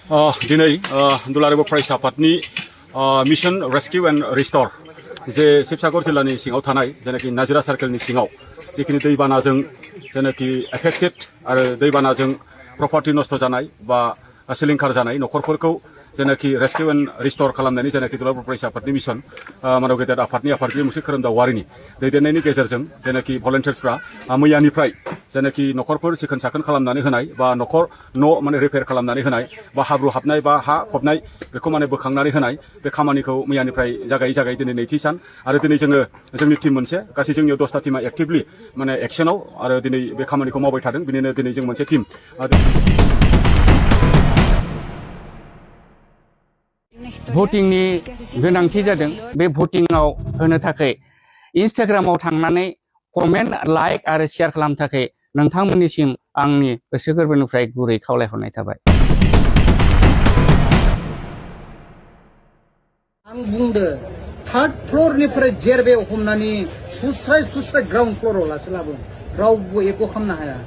दिनै दुलाराय फरायसा आफादनि मिशन रेस्किउ एंड रिस्टोर जे शिबसागर जिल्लानि सिङाव थानाय जेनाखि नाजिरा सार्केलनि सिङाव जिखिनि दैबानाजों जेनाखि एफेक्टेड आरो दैबानाजों प्रपार्टी नष्ट जानाय बा सिलिंखार जानाय नखरफोरखौ जेनाखि रेस्किउ एंड रिस्टोर खालामनायनि जेनाखि दुलाराय फरायसा आफादनि मिशन मानव गेदेर आफादनि आफादगिरि मुंसे खोरोमदावारिनि दैदेननायनि गेजेरजों जेनाखि भलान्टियार्सफ्रा मैयानिफ्राय जेनाखि नखरफोर सिखोन साखोन खालामनानै होनाय बा नखर न' माने रिपेयार खालामनानै होनाय बा हाब्रु हाबनाय बा हा फबनाय बेखौ माने बोखांनानै होनाय बे खामानिखौ मैयानिफ्राय जागायै दिनै नैथि सान आरो दिनै जोङो जोंनि टीम मोनसे गासै जोंनियाव 10टा टीमा एक्टिभलि माने एक्शनाव आरो दिनै बे खामानिखौ मावबाय थादों बिनिनो दिनै जों मोनसे टीम भटिंनि गोनांथि जादों बे भटिंआव होनो थाखाय इन्स्टाग्रामाव थांनानै कमेन्ट लाइक आरो शेयार खालामनो थाखाय नोंथांमोननिसिम आंनि गोसो गोरबोनिफ्राय गुरै खावलायहरनाय थाबाय। आं बुंदो थार्ड फ्लोरनिफ्राय जेरबे हमनानै सुस्राय ग्राउन्ड फ्लोराव लासो लाबो रावबो एख' खालामनो हाया।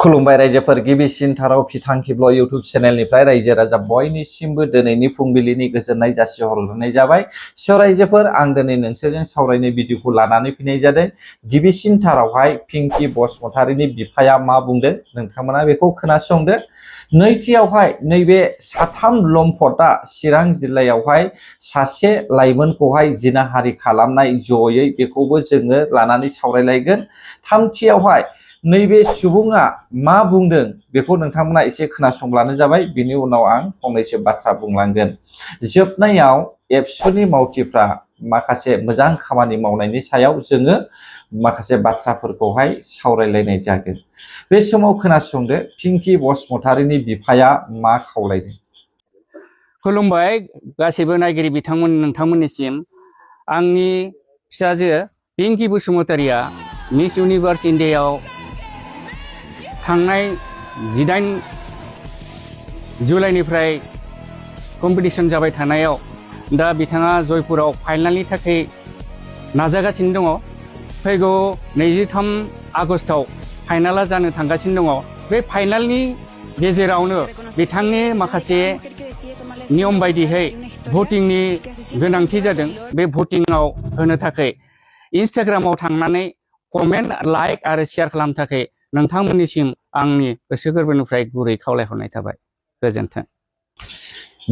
खुलुमबाय रायजोफोर गिबिसिन थाराव फिथांखिब्ल इउटुब चेनेलनिफ्राय रायजो राजा बयनिसिमबो दिनैनि फुंबिलिनि गोजोननाय जासिहरग्रोनाय जाबाय। स' रायजोफोर आं दिनै नोंसोरजों सावरायनाय भिडिअखौ लानानै फैनाय जादों। गिबिसिन थारावहाय पिंकि बसुमतारीनि बिफाया मा बुंदों नोंथांमोना बेखौ खोनासंदो। नैथियावहाय नैबे साथाम लम्पटआ चिरां जिल्लायावहाय सासे लाइमोनखौहाय जिनाहारि खालामनाय जयै बेखौबो जोङो लानानै सावरायलायगोन। थामथियावहाय नैबे सुबुङा मा बुंदों बेखौ नोंथांमोना एसे खोनासंब्लानो जाबाय। बिनि उनाव आं फंनैसो बाथ्रा बुंलांगोन। जोबनायाव एबसुनि मावथिफ्रा माखासे मोजां खामानि मावनायनि सायाव जोङो माखासे बाथ्राफोरखौहाय सावरायलायनाय जागोन। बे समाव खोनासंदो पिंकि बसुमतारीनि बिफाया मा खावलायदों। खुलुमबाय गासैबो नायगिरि बिथांमोन नोंथांमोननिसिम आंनि फिसाजो पिंकि बसुमतारीया मिस इउनिभार्स इन्डियायाव थांनाय 18 जुलाइनिफ्राय कम्पिटिशन जाबाय थानायाव दा बिथाङा जयपुराव फाइनालनि थाखाय नाजागासिनो दङ। फैगौ 23 आगस्टआव फाइनाला जानो थांगासिनो दङ। बे फाइनालनि गेजेरावनो बिथांनि माखासे नियम बायदियै भटिंनि गोनांथि जादों। बे भटिंआव होनो थाखाय इन्स्टाग्रामाव थांनानै कमेन्ट लाइक आरो शेयार खालामनो थाखाय नोंथांमोननिसिम आंनि गोसो गोरबोनिफ्राय गुरै खावलायहरनाय थाबाय। गोजोन्थों।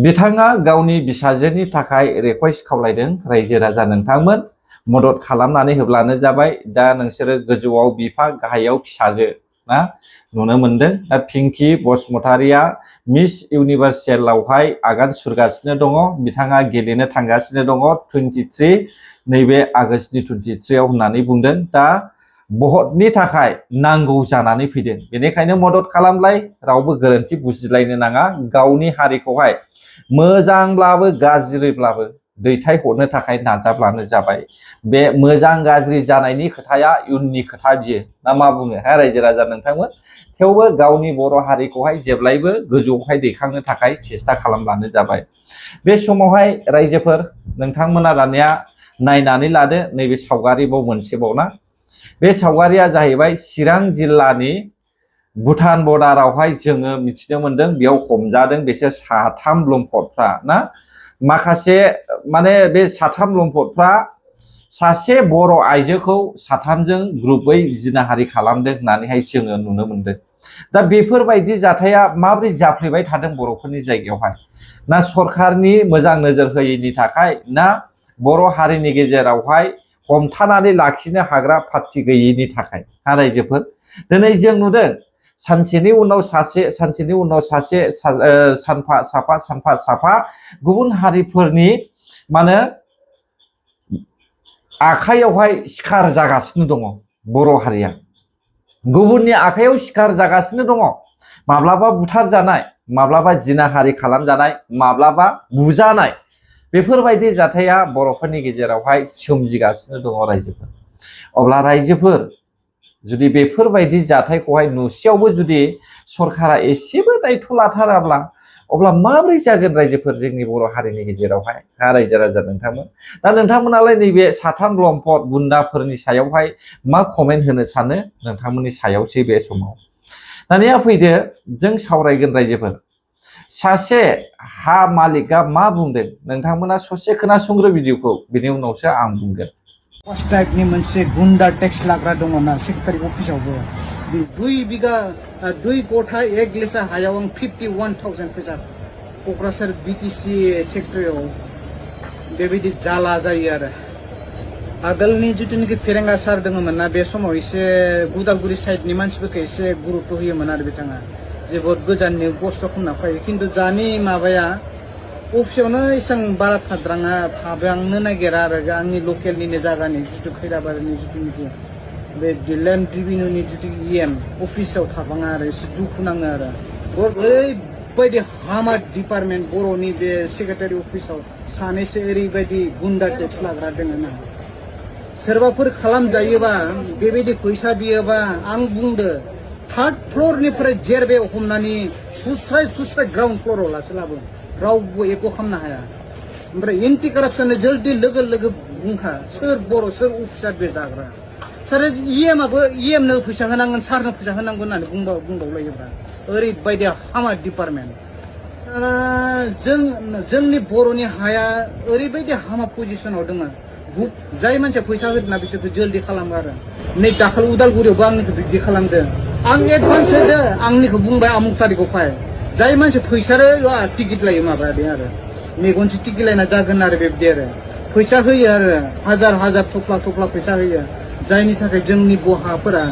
बिथाङा गावनि फिसाजोनि थाखाय रिक्वेस्ट खावलायदों। रायजो राजा नोंथांमोन मदद खालामनानै होब्लानो जाबाय। दा नोंसोरो गोजौआव बिफा गाहायाव फिसाजो ना नुनो मोनदों। दा पिंकि बसुमतारीया मिस इउनिभार्सेलावहाय आगान सुरगासिनो दङ। बिथाङा गेलेनो थांगासिनो दङ 23 नैबे आगस्टनि 23आव होननानै बुंदों। दा भटनि थाखाय नांगौ जानानै फैदों। बेनिखायनो मदद खालामलाय रावबो गोरोन्थि बुजिलायनो नाङा। गावनि हारिखौहाय मोजांब्लाबो गाज्रिब्लाबो दैथायहरनो थाखाय नाजाब्लानो जाबाय। बे मोजां गाज्रि जानायनि खोथाया इयुननि खोथा बियो ना मा बुङो हा रायजो राजा नोंथांमोन। थेवबो गावनि बर' हारिखौहाय जेब्लायबो गोजौआवहाय दैखांनो थाखाय सेस्था खालामब्लानो जाबाय। बे समावहाय रायजोफोर नोंथांमोना दानिया नायनानै लादो नैबे सावगारिबाव मोनसेबावना। बे सावगारिया जाहैबाय चिरां जिल्लानि भुटान बर्डारावहाय जोङो मिथिनो मोनदों बेयाव हमजादों बिसोर साथाम लम्पटफ्रा ना। माखासे माने बे साथाम लम्पटफ्रा सासे बर' आइजोखौ साथामजों ग्रुपै जिनाहारि खालामदों होननानैहाय जोङो नुनो मोनदों। दा बेफोरबायदि जाथाया माबोरै जाफ्लेबाय थादों बर'फोरनि जायगायावहाय ना सरखारनि मोजां नोजोर होयैनि थाखाय ना बर' हारिनि गेजेरावहाय हमथानानै लाखिनो हाग्रा पार्टी गैयैनि थाखाय हा रायजोफोर। दिनै जों नुदों सानसेनि उनाव सासे सानफा साफा गुबुन हारिफोरनि माने आखायावहाय सिखार जागासिनो दङ बर' हारिया। गुबुननि आखायाव सिखार जागासिनो दङ। माब्लाबा बुथार जानाय, माब्लाबा जिनाहारि खालामजानाय, माब्लाबा बुजानाय बेफोरबायदि जाथाया बर'फोरनि गेजेरावहाय सोमजिगासिनो दङ रायजोफोर। अब्ला रायजोफोर जुदि बेफोरबायदि जाथायखौहाय नुसेयावबो जुदि सरकारा एसेबो दायथ' लाथाराब्ला अब्ला माबोरै जागोन रायजोफोर जोंनि बर' हारिनि गेजेरावहाय रायजो राजा नोंथांमोन दा नोंथांमोनालाय नैबे साथाम लम्पट गुन्दाफोरनि सायावहाय मा कमेन्ट होनो सानो नोंथांमोननि सायावसो बे समाव दानिया फैदो जों सावरायगोन रायजोफोर सासे हा मालिकआ मा बुंदों नोंथांमोना ससे खोनासंग्रो भिडिअखौ बिनि उनावसो आं बुंगोन फार्स्ट टाइपनि मोनसे गुन्डा टेक्स लाग्रा दङ ना सेक्रेटारि अफिसावबो 2 बिघा 2 गथा 1 लेसा हायाव आं 51,000 फैसा क'क्राझार बिटिसि सेक्टराव बेबायदि जाला जायो आरो आगोलनि जिथुनिखि फेरेंगा सार दङमोन ना बे समाव एसे उदालगुरि साइडनि मानसिफोरखौ एसे गुरुत्व होयोमोन आरो बिथाङा जोबोद गोजाननि खस्थ' खालामना फैयो खिन्थु दानि माबाया अफिसावनो एसेबां बारा थाबांनो नागिरा आरो आंनि लकेलनिनो जायगानि जिथु खैराबारिनि जिथुनिखि बे लेन्ड रिभिनिउनि जिथु EM अफिसाव थाबाङा आरो एसे दुखु नाङो आरो ओरैबायदि हामा डिपार्टमेन्ट बर'नि बे सेक्रेटारि अफिसाव सानैसो ओरैबायदि गुन्डा टेक्स लाग्रा दङ ना सोरबाफोर खालामजायोबा बेबायदि फैसा बियोबा आं बुंदो 3rd फ्ल'रनिफ्राय जेरबे हमनानै सुस्राय ग्राउन्ड फ्ल'राव लासो लाबो रावबो एख' खालामनो हाया ओमफ्राय एन्टि कारापसननो जल्दि लोगो बुंखा सोर बर' सोर अफिसार बे जाग्रा सार EMनो फैसा होनांगोन सारनो फैसा होनांगोन होननानै बुंबावलायोब्रा ओरैबायदि हामा डिपार्टमेन्ट जोंनि बर'नि हाया ओरैबायदि हामा पजिसनाव दङ जाय मानसिया फैसा होदोंना बिसोरखौ जल्दि खालामो आरो नै दाखालि उदालगुरियावबो आंनिखौ बिदि खालामदों आं एडभान्स होदो आंनिखौ बुंबाय आमुक तारिखआव फाय जाय मानसि फैसाल' टिकेट लायो माबादों आरो मेगनसे टिकेट लायना जागोन आरो बेबायदि आरो फैसा होयो आरो हाजार थफ्ला फैसा होयो जायनि थाखाय जोंनि हाफोरा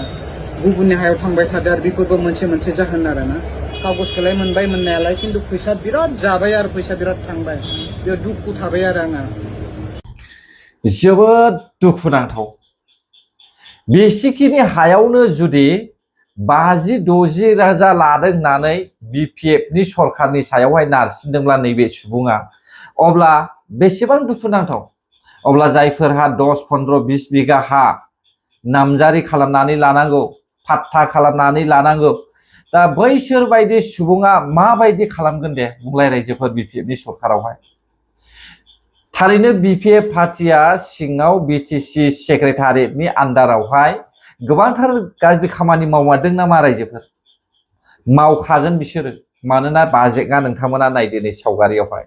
गुबुननि हायाव थांबाय थादों आरो बेफोरबो मोनसे जाहोन आरो ना कागजखौलाय मोनबाय मोननायालाय खिन्थु फैसा बिराद जाबाय आरो फैसा बिराद थांबाय बेयाव दुखु थाबाय आरो आंहा जोबोद दुखुनांथाव बेसेखिनि हायावनो जुदि 50-60 रोजा लादों होननानै BPFनि सरखारनि सायावहाय नारसिनदोंब्ला नैबे सुबुङा अब्ला बेसेबां दुखुनांथाव अब्ला जायफोरहा 10-15-20 बिघा हा नामजारि खालामनानै लानांगौ फाट्टा खालामनानै लानांगौ दा बैसोर बायदि सुबुङा माबायदि खालामगोन दे बुंलाय रायजोफोर BPFनि सरखारावहाय थारैनो BPF पार्टिया सिङाव BTC सेक्रेटारियेटनि आन्दारावहाय गोबांथार गाज्रि खामानि मावदों नामा रायजोफोर मावखागोन बिसोरो मानोना बाजेटआ नोंथांमोना नायदो नै सावगारियावहाय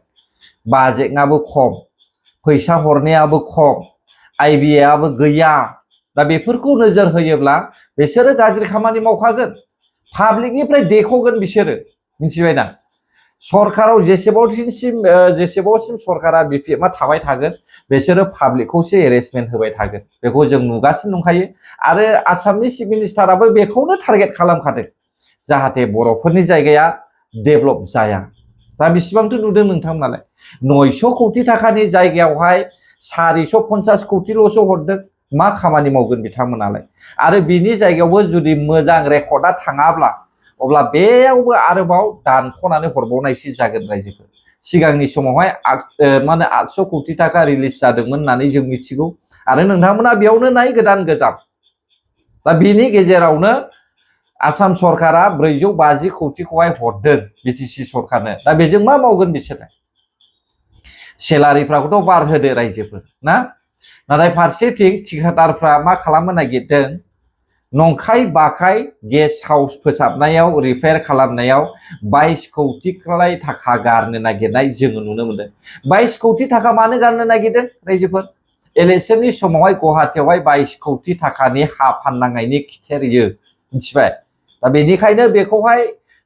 बाजेटआबो खम फैसा हरनायाबो खम आइबिआबो गैया दा बेफोरखौ नोजोर होयोब्ला बिसोरो गाज्रि खामानि मावखागोन पाब्लिकनिफ्राय देखगोन बिसोरो मिथिबायना सरकाराव जेसेबांसिम सरकारा BPFआ थाबाय थागोन बिसोरो पाब्लिकखौसो हेरेसमेन्ट होबाय थागोन बेखौ जों नुगासिनो दंखायो आरो आसामनि चिफ मिनिस्टाराबो बेखौनो टारगेट खालामखादों जाहाथे बर'फोरनि जायगाया डेभेलप जाया दा बेसेबांथो नुदों नोंथांमोनालाय 900 कोटि थाखानि जायगायावहाय 450 कोटिल'सो हरदों मा खामानि मावगोन बिथांमोनालाय आरो बिनि जायगायावबो जुदि मोजां रेकर्डआ थाङाब्ला अब्ला बेयावबो आरोबाव दानख'नानै हरबावनायसो जागोन रायजोफोर सिगांनि समावहाय 800 कोटि थाखा रिलिज जादोंमोन होननानै जों मिथिगौ आरो नोंथांमोना बेयावनो नाय गोदान गोजाम दा बिनि गेजेरावनो आसाम सरकारा 450 कोटिखौहाय हरदों BTC सरकारनो दा बेजों मा मावगोन बिसोरो सेलारिफ्राखौथ' बार होदो रायजोफोर ना नाथाय फारसेथिं थिकादारफ्रा मा खालामनो नागिरदों नंखाय बाखाय गेस्ट हाउस फोसाबनायाव रिपेयार खालामनायाव 22 कोटि थाखा गारनो नागिरनाय जोङो नुनो मोनदों 22 कोटि थाखा मानो गारनो नागिरदों रायजोफोर इलेक्शननि समावहाय गुवाहाटीयावहाय 22 कोटि थाखानि हा फाननांनायनि खिथेरियो मिथिबाय दा बेनिखायनो बेखौहाय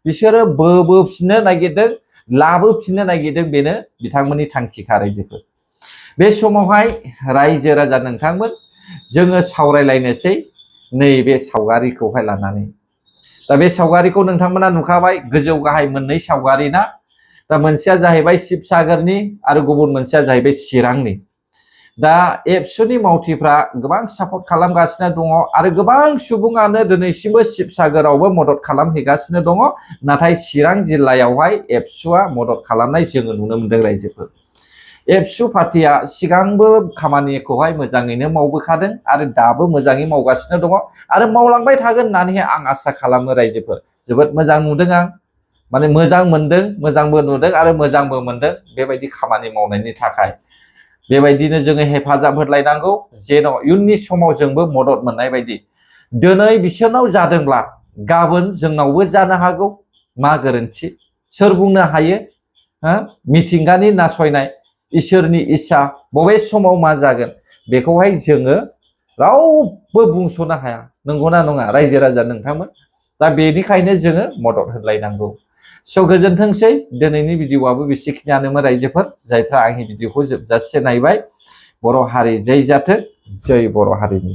बिसोरो बोबोफिननो नागिरदों लाबोफिननो नागिरदों बेनो बिथांमोननि थांखिखा रायजोफोर बे समावहाय रायजो राजा नोंथांमोन जोङो सावरायलायनोसै नैबे सावगारिखौहाय लानानै दा बे सावगारिखौ नोंथांमोना नुखाबाय गोजौ गाहाय मोननै सावगारि ना दा मोनसेया जाहैबाय शिबसागरनि आरो गुबुन मोनसेया जाहैबाय चिरांनि दा एबसुनि मावथिफ्रा गोबां सापर्ट खालामगासिनो दङ आरो गोबां सुबुङानो दिनैसिमबो शिबसागरावबो मदद खालामहैगासिनो दङ नाथाय चिरां जिल्लायावहाय एबसुआ मदद खालामनाय जोङो नुनो मोनदों रायजोफोर एबसु पार्टिया सिगांबो खामानिखौहाय मोजाङैनो मावबोखादों आरो दाबो मोजाङै मावगासिनो दङ आरो मावलांबाय थागोन होननानै आं आसा खालामो रायजोफोर जोबोद मोजां नुदों आं माने मोजां मोनदों, मोजांबो नुदों आरो मोजांबो मोनदों बेबायदि खामानि मावनायनि थाखाय। बेबायदिनो जोङो हेफाजाब होलायनांगौ जेन' इयुननि समाव जोंबो मदद मोननाय बायदि। दिनै बिसोरनाव जादोंब्ला गाबोन जोंनावबो जानो हागौ। मा गोरोन्थि सोर बुंनो हायो? मिथिंगानि नासयनाय, इसोरनि इस्सा बबे समाव मा जागोन बेखौहाय जोङो रावबो बुंस'नो हाया। नंगौना नङा रायजो राजा नोंथांमोन? दा बेनिखायनो जोङो मदद होलायनांगौ। स' गोजोनथोंसै, दिनैनि भिडिअ'आबो बेसेखिनियानोमोन रायजोफोर जायफ्रा आंनि भिडिअ'खौ जोबजासे नायबाय। बर' हारि जै जाथों, जै बर' हारिनि।